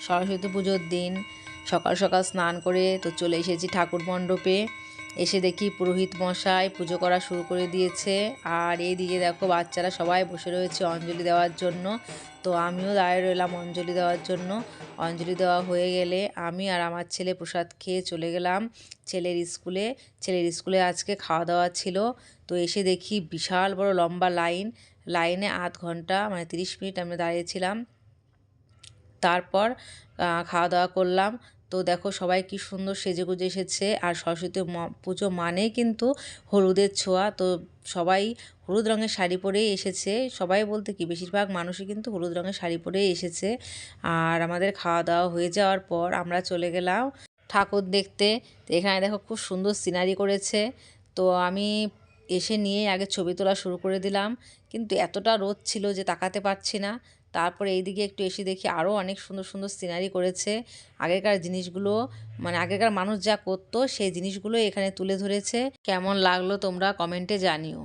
সরস্বতী পুজোর দিন সকাল সকাল স্নান করে তো চলে এসেছি ঠাকুর মণ্ডপে। এসে দেখি পুরোহিত মশাই পুজো করা শুরু করে দিয়েছে। আর এইদিকে দেখো বাচ্চারা সবাই বসে রয়েছে অঞ্জলি দেওয়ার জন্য। তো আমিও দাঁড়িয়ে রইলাম অঞ্জলি দেওয়ার জন্য। অঞ্জলি দেওয়া হয়ে গেলে আমি আর আমার ছেলে প্রসাদ খেয়ে চলে গেলাম ছেলের স্কুলে। ছেলের স্কুলে আজকে খাওয়া দাওয়া ছিল। তো এসে দেখি বিশাল বড় লম্বা লাইনে আধ ঘন্টা মানে 30 মিনিট আমরা দাঁড়িয়েছিলাম। তারপর খাওয়া দাওয়া করলাম। তো দেখো সবাই কি সুন্দর সেজেগুজে এসেছে। আর সরস্বতী পুজো মানেই কিন্তু হলুদের ছোঁয়া। তো সবাই হলুদ রঙের শাড়ি পরেই এসেছে। সবাই বলতে কি বেশিরভাগ মানুষই কিন্তু হলুদ রঙের শাড়ি পরেই এসেছে। আর আমাদের খাওয়া দাওয়া হয়ে যাওয়ার পর আমরা চলে গেলাম ঠাকুর দেখতে। তো এখানে দেখো খুব সুন্দর সিনারি করেছে। তো আমি এসে নিয়ে আগে ছবি তোলা শুরু করে দিলাম, কিন্তু এতটা রোদ ছিল যে তাকাতে পারছি না। তারপরে এইদিকে একটু এসে দেখি আরও অনেক সুন্দর সুন্দর সিনারি করেছে। আগেকার জিনিসগুলো মানে আগেকার মানুষ যা করতো সেই জিনিসগুলো এখানে তুলে ধরেছে। কেমন লাগলো তোমরা কমেন্টে জানিও।